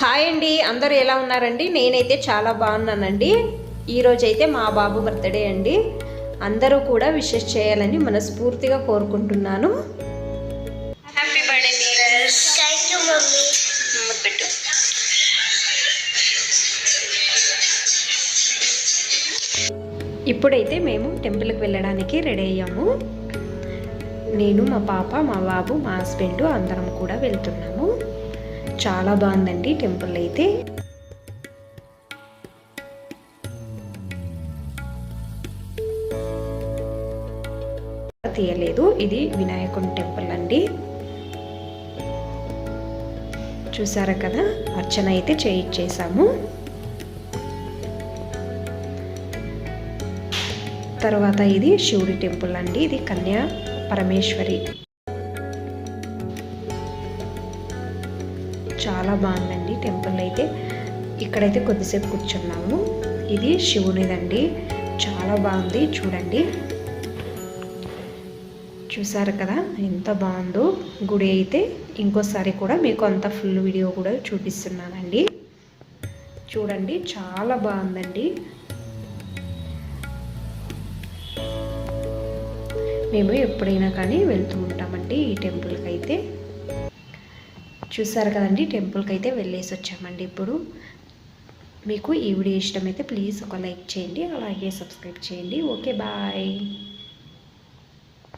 Hi అండి, అందరూ ఎలా ఉన్నారండి? నేనైతే చాలా బాగున్నానండి. ఈరోజైతే మా బాబు బర్త్డే అండి. అందరూ కూడా విషెస్ చేయాలని మనస్ఫూర్తిగా కోరుకుంటున్నాను. Happy birthday Neeraj. Thank you mummy. పెట్టు. ఇప్పుడైతే మేము టెంపుల్కి వెళ్ళడానికి రెడీ అయ్యాము. నేను, మా పాప, మా బాబు, మా హస్బెండ్ అందరం కూడా వెళ్తున్నాము. చాలా బాగుందండి టెంపుల్ అయితే. తీయలేదు, ఇది వినాయకుని టెంపుల్ అండి. చూసారా కదా, అర్చన అయితే చేయించేసాము. తర్వాత ఇది శివుడి టెంపుల్ అండి. ఇది కన్యా పరమేశ్వరి. చాలా బాగుందండి టెంపుల్ అయితే. ఇక్కడైతే కొద్దిసేపు కూర్చున్నాము. ఇది శివునిదండి, చాలా బాగుంది చూడండి. చూసారు కదా ఎంత బాగుందో గుడి అయితే. ఇంకోసారి కూడా మీకు అంత ఫుల్ వీడియో కూడా చూపిస్తున్నానండి. చూడండి చాలా బాగుందండి. మేము ఎప్పుడైనా కానీ వెళ్తూ ఉంటామండి ఈ టెంపుల్కి అయితే. చూసారు కదండి, టెంపుల్కి అయితే వెళ్ళేసి వచ్చామండి. ఇప్పుడు మీకు ఈ వీడియో ఇష్టమైతే ప్లీజ్ ఒక లైక్ చేయండి, అలాగే సబ్స్క్రైబ్ చేయండి. Okay bye.